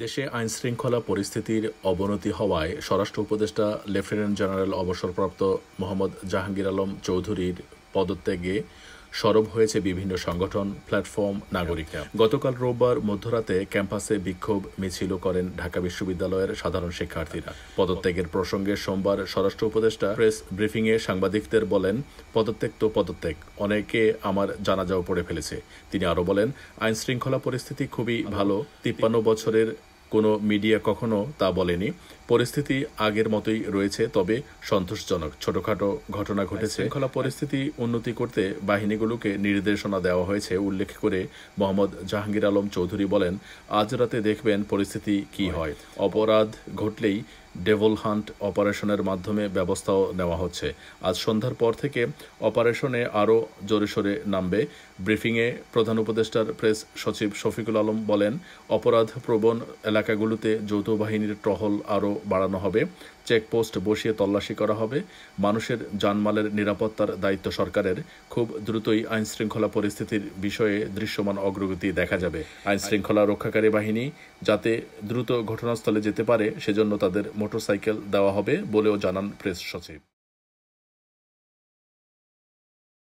দেশে আইনশৃঙ্খলা পরিস্থিতির অবনতি হওয়ায় স্বরাষ্ট্র উপদেষ্টা লেফটেন্যান্ট জেনারেল অবসরপ্রাপ্ত মোহাম্মদ জাহাঙ্গীর আলম চৌধুরীর পদত্যাগে সরব হয়েছে বিভিন্ন সংগঠন, প্ল্যাটফর্ম, নাগরিকরা। গতকাল রোববার মধ্যরাতে ক্যাম্পাসে বিক্ষোভ মিছিল করেন ঢাকা বিশ্ববিদ্যালয়ের সাধারণ শিক্ষার্থীরা। পদত্যাগের প্রসঙ্গে সোমবার স্বরাষ্ট্র উপদেষ্টা প্রেস ব্রিফিংয়ে সাংবাদিকদের বলেন, পদত্যাগ তো পদত্যাগ, অনেকে আমার জানাজাও পড়ে ফেলেছে। তিনি আরও বলেন, আইনশৃঙ্খলা পরিস্থিতি খুবই ভালো। 53 বছরের কোনো মিডিয়া কখনো তা বলেনি। পরিস্থিতি আগের মতোই রয়েছে, তবে সন্তোষজনক। ছোটখাটো ঘটনা ঘটেছে। শৃঙ্খলা পরিস্থিতি উন্নতি করতে বাহিনীগুলোকে নির্দেশনা দেওয়া হয়েছে উল্লেখ করে মোহাম্মদ জাহাঙ্গীর আলম চৌধুরী বলেন, আজ রাতে দেখবেন পরিস্থিতি কি হয়। অপরাধ ঘটলেই ডেভল হান্ট অপারেশনের মাধ্যমে ব্যবস্থাও নেওয়া হচ্ছে। আজ সন্ধ্যার পর থেকে অপারেশনে আরও জোরেশোরে নামবে। ব্রিফিংয়ে প্রধান উপদেষ্টার প্রেস সচিব শফিকুল আলম বলেন, অপরাধ প্রবণ এলাকাগুলোতে যৌথ বাহিনীর টহল আরও বাড়ানো হবে। চেকপোস্ট বসিয়ে তল্লাশি করা হবে। মানুষের জানমালের নিরাপত্তার দায়িত্ব সরকারের। খুব দ্রুতই আইনশৃঙ্খলা পরিস্থিতির বিষয়ে দৃশ্যমান অগ্রগতি দেখা যাবে। আইনশৃঙ্খলা রক্ষাকারী বাহিনী যাতে দ্রুত ঘটনাস্থলে যেতে পারে সেজন্য তাদের মোটরসাইকেল দেওয়া হবে বলেও জানান প্রেস সচিব।